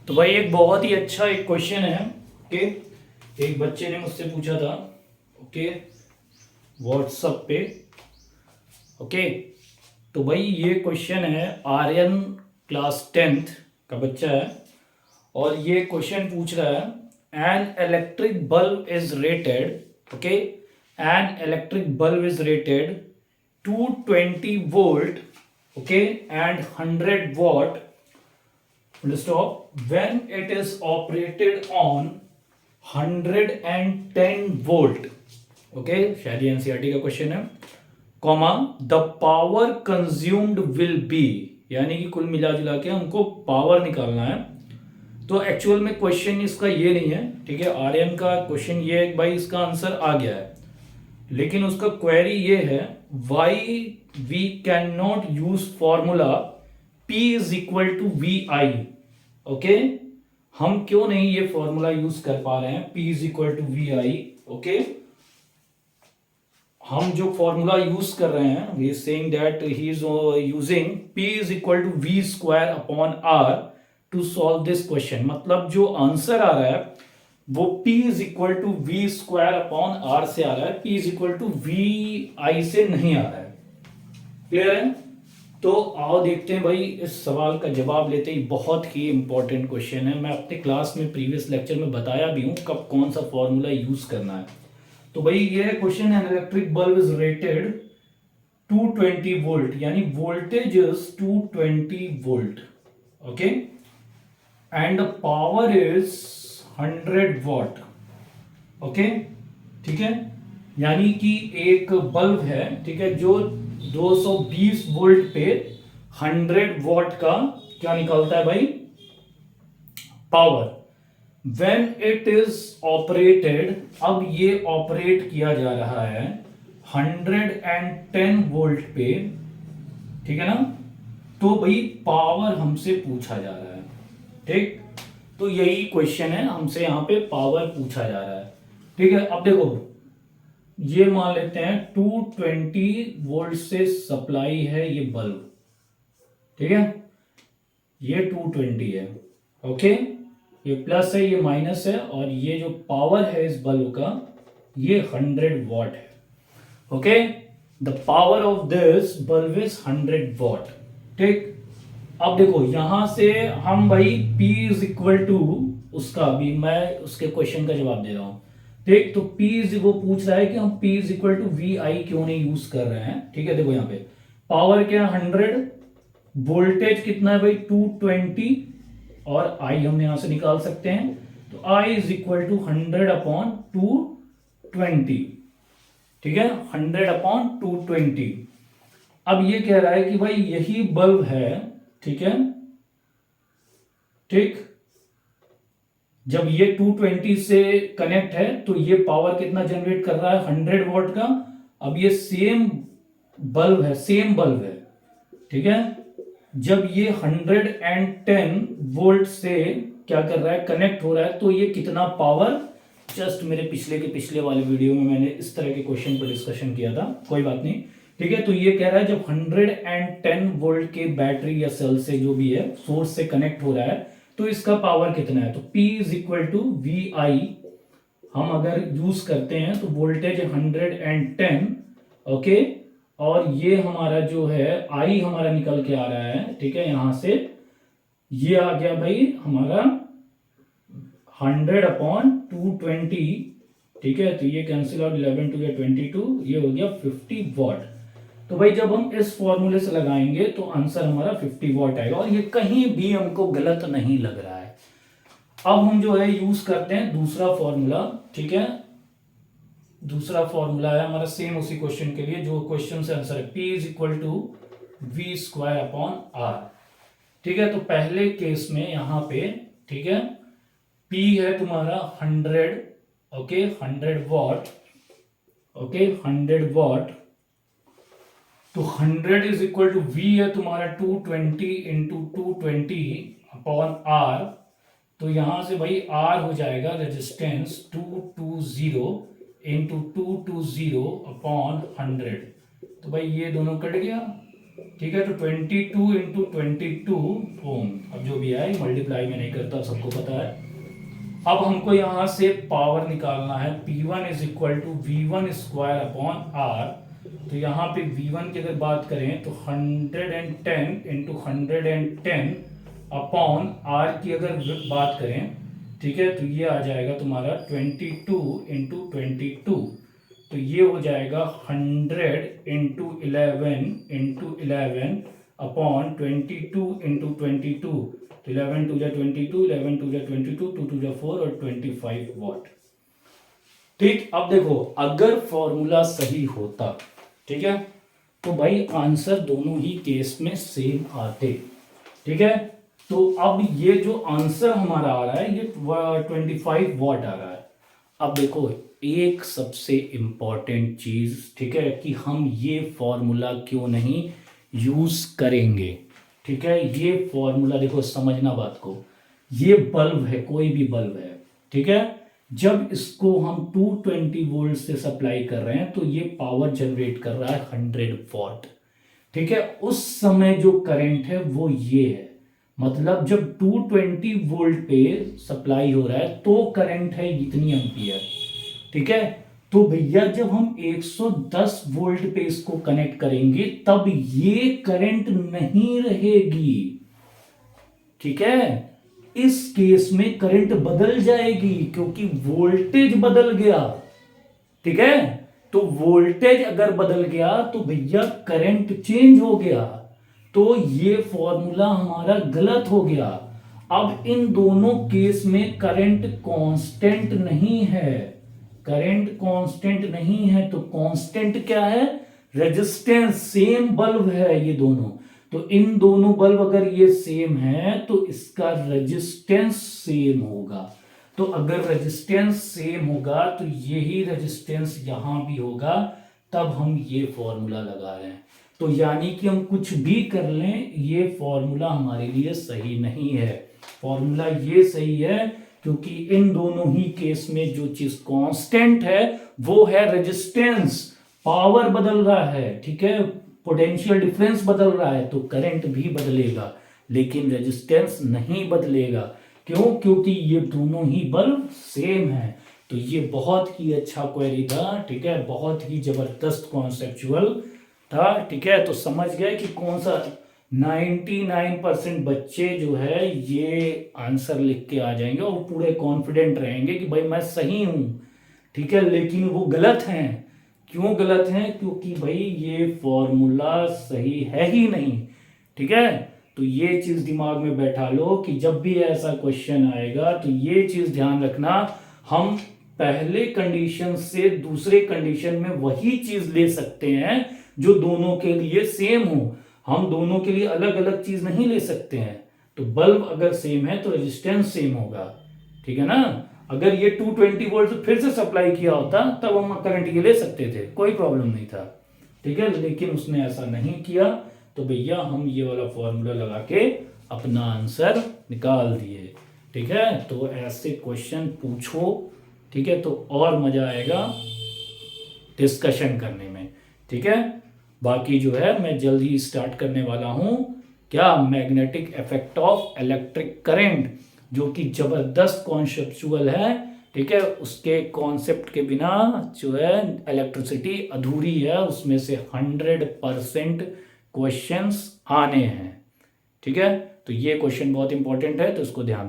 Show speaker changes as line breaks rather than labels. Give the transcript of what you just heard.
तो भाई एक बहुत ही अच्छा एक क्वेश्चन है कि एक बच्चे ने मुझसे पूछा था। ओके, व्हाट्सएप पे। ओके, तो भाई ये क्वेश्चन है, आर्यन क्लास 10th का बच्चा है और ये क्वेश्चन पूछ रहा है, an electric bulb is rated. Okay, an electric bulb is rated 220 volt, okay, and 100 watt, full stop, when it is operated on 110 volt। Okay, शायद ये एनसीईआरटी का क्वेश्चन है। Comma, the power consumed will be, यानी कि कुल मिला जुला के हमको पावर निकालना है। तो एक्चुअल में क्वेश्चन इसका ये नहीं है, ठीक है। आर्यन का क्वेश्चन ये है, भाई इसका आंसर आ गया है, लेकिन उसका क्वेरी ये है, why we can not use formula P is equal to V I. Okay, हम क्यों नहीं ये फॉर्मूला यूज कर पा रहे हैं, P is equal to V I. Okay, हम जो फॉर्मूला यूज कर रहे हैं, we saying that he is using P is equal to V square upon R to solve this question. मतलब जो आंसर आ रहा है वो P is equal to V square upon R से आ रहा है, P is equal to V I से नहीं आ रहा है। क्लियर है? तो आओ देखते हैं भाई, इस सवाल का जवाब लेते ही। बहुत ही इंपॉर्टेंट क्वेश्चन है, मैं अपने क्लास में प्रीवियस लेक्चर में बताया भी हूं कब कौन सा फॉर्मूला यूज करना है। तो भाई ये क्वेश्चन है, electric bulb is rated 220 volt, यानी voltage is 220 volt. Okay, and the power is 100 watt. Okay, ठीक है, यानी कि एक बल्ब है, ठीक है, जो 220 वोल्ट पे 100 वॉट का क्या निकलता है भाई, power. When it is operated, अब ये ऑपरेट किया जा रहा है 110 वोल्ट पे, ठीक है ना। तो भाई पावर हमसे पूछा जा रहा है, ठीक। तो यही क्वेश्चन है, हमसे यहां पे पावर पूछा जा रहा है, ठीक है। अब देखो, ये मान लेते हैं 220 वोल्ट से सप्लाई है ये बल्ब, ठीक है, ये 220 है। ओके, ये प्लस है, ये माइनस है, और ये जो पावर है इस बल्ब का ये 100 वॉट है। Okay, the power of this bulb is 100 what, ठीक। अब देखो यहां से हम भाई P इज इक्वल टू उसका, अभी मैं उसके क्वेश्चन का जवाब दे रहा हूं, ठीक। तो P इज, वो पूछ रहा है कि हम P is equal to V I क्यों नहीं यूज कर रहे हैं, ठीक है। देखो यहाँ पे पावर क्या है 100, वोल्टेज कितना है भाई 220, और I हम यहां से निकाल सकते हैं। तो I is equal to 100 upon 220, ठीक है, 100 अपॉन 220। अब ये कह रहा है कि भाई यही बल्ब है, ठीक है, ठीक, जब ये 220 से कनेक्ट है तो ये पावर कितना जनरेट कर रहा है 100 वॉट का। अब ये सेम बल्ब है, सेम बल्ब है, ठीक है, जब ये 110 वोल्ट से क्या कर रहा है, कनेक्ट हो रहा है, तो ये कितना पावर, जस्ट मेरे पिछले के पिछले वाले वीडियो में मैंने इस तरह के क्वेश्चन पर डिस्कशन किया था, कोई बात नहीं, ठीक है। तो ये कह रहा है जब 110 वोल्ट के बैटरी या सेल से जो भी है सोर्स से कनेक्ट हो रहा है तो इसका पावर कितना है। तो P is equal to V I हम अगर यूज करते हैं तो वोल्टेज 110, ओके, और ये हमारा जो है I हमारा निकल के आ रहा है, ठीक है, यहां से ये आ गया भाई हमारा 100 अपॉन 220, ठीक है। तो ये कैंसिल आउट, 11 टू 22, ये हो गया 50 वॉट। तो भाई जब हम इस फॉर्मूले से लगाएंगे तो आंसर हमारा 50 वॉट आएगा, और ये कहीं भी हमको गलत नहीं लग रहा है। अब हम जो है यूज करते हैं दूसरा फॉर्मूला, ठीक है। दूसरा फॉर्मूला है हमारा सेम उसी क्वेश्चन के लिए, जो क्वेश्चन से आंसर है P is equal to V square upon R, ठीक है। तो पहले केस में यहां पे, ठीक है, P है तुम्हारा 100, ओके, 100 वॉट, ओके, 100 वॉट। तो 100 इज इक्वल टू V है तुम्हारा 220 इंटू 220 अपॉन R। तो यहां से भाई R हो जाएगा रेजिस्टेंस 220 इंटू 220 अपॉन 100। तो भाई ये दोनों कट गया, ठीक है, तो 22 इंटू 22 ओम, अब जो भी है मल्टीप्लाई में नहीं करता, सबको पता है। अब हमको यहां से पावर निकालना है, P1 is equal to V1 square upon R। तो यहाँ पे V1 की अगर बात करें तो 110 इंटू 110 अपॉन R की अगर बात करें, ठीक है, तो ये आ जाएगा तुम्हारा 22 इंटू 22, तो ये हो जाएगा 100 इंटू 11 अपॉन 22 इंटू 22, 11 टू जा 22, 11 टू जा 22, 2 टू जा 4 और 25 वॉट। ठीक, अब देखो अगर फॉर्मूला सही होता, ठीक है, तो भाई आंसर दोनों ही केस में सेम आते। ठीक है, तो अब ये जो आंसर हमारा आ रहा है ये 25 वॉट आ रहा है। अब देखो एक सबसे इंपॉर्टेंट चीज, ठीक है, कि हम ये फॉर्मूला क्यों नहीं यूज करेंगे। ठीक है, ये फॉर्मूला देखो, समझना बात को, ये बल्ब है, कोई भी बल्ब है, ठीक है, जब इसको हम 220 वोल्ट से सप्लाई कर रहे हैं तो ये पावर जनरेट कर रहा है 100 वॉट। ठीक है, उस समय जो करंट है वो ये है, मतलब जब 220 वोल्ट पे सप्लाई हो रहा है तो करंट है इतनी एम्पियर। ठीक है, तो भैया जब हम 110 वोल्ट पे इसको कनेक्ट करेंगे तब ये करंट नहीं रहेगी। ठीक है, इस केस में करंट बदल जाएगी क्योंकि वोल्टेज बदल गया। ठीक है, तो वोल्टेज अगर बदल गया तो भैया करंट चेंज हो गया, तो ये फॉर्मूला हमारा गलत हो गया। अब इन दोनों केस में करंट कांस्टेंट नहीं है, करंट कांस्टेंट नहीं है, तो कांस्टेंट क्या है, रेजिस्टेंस। सेम बल्ब है ये दोनों, तो इन दोनों बल्ब अगर ये सेम है तो इसका रेजिस्टेंस सेम होगा। तो अगर रेजिस्टेंस सेम होगा तो यही रेजिस्टेंस यहां भी होगा, तब हम ये फॉर्मूला लगा रहे हैं। तो यानी कि हम कुछ भी कर लें ये फॉर्मूला हमारे लिए सही नहीं है। फॉर्मूला ये सही है क्योंकि इन दोनों ही केस में जो चीज कांस्टेंट है वो है रेजिस्टेंस। पावर बदल रहा है, ठीक है, पोटेंशियल डिफरेंस बदल रहा है तो करंट भी बदलेगा, लेकिन रेजिस्टेंस नहीं बदलेगा। क्यों? क्योंकि ये दोनों ही बल्ब सेम है। तो ये बहुत ही अच्छा क्वेरी था, ठीक है, बहुत ही जबरदस्त कॉन्सेप्चुअल था। ठीक है, तो समझ गए कि कौन सा 99% बच्चे जो है ये आंसर लिख के आ जाएंगे और पूरे कॉन्फिडेंट रहेंगे कि भाई मैं सही हूं। ठीक है, लेकिन वो गलत हैं। क्यों गलत हैं? क्योंकि भाई ये फॉर्मूला सही है ही नहीं। ठीक है, तो ये चीज दिमाग में बैठा लो कि जब भी ऐसा क्वेश्चन आएगा तो ये चीज ध्यान रखना, हम पहले कंडीशन से दूसरे कंडीशन में वही चीज ले सकते हैं जो दोनों के लिए सेम हो। हम दोनों के लिए अलग अलग चीज नहीं ले सकते हैं। तो बल्ब अगर सेम है तो रेजिस्टेंस सेम होगा। ठीक है ना, अगर ये 220 वोल्ट फिर से सप्लाई किया होता तब हम करंट ये ले सकते थे, कोई प्रॉब्लम नहीं था। ठीक है, लेकिन उसने ऐसा नहीं किया, तो भैया हम ये वाला फॉर्मूला लगा के अपना आंसर निकाल दिए। ठीक है, तो ऐसे क्वेश्चन पूछो, ठीक है, तो और मजा आएगा डिस्कशन करने में। ठीक है, बाकी जो है मैं जल्द ही स्टार्ट करने वाला हूं, क्या, magnetic effect of electric current, जो कि जबरदस्त कॉन्सेप्चुअल है। ठीक है, उसके कॉन्सेप्ट के बिना जो है इलेक्ट्रिसिटी अधूरी है, उसमें से 100% क्वेश्चंस आने हैं। ठीक है, तो ये क्वेश्चन बहुत इंपॉर्टेंट है, तो इसको ध्यान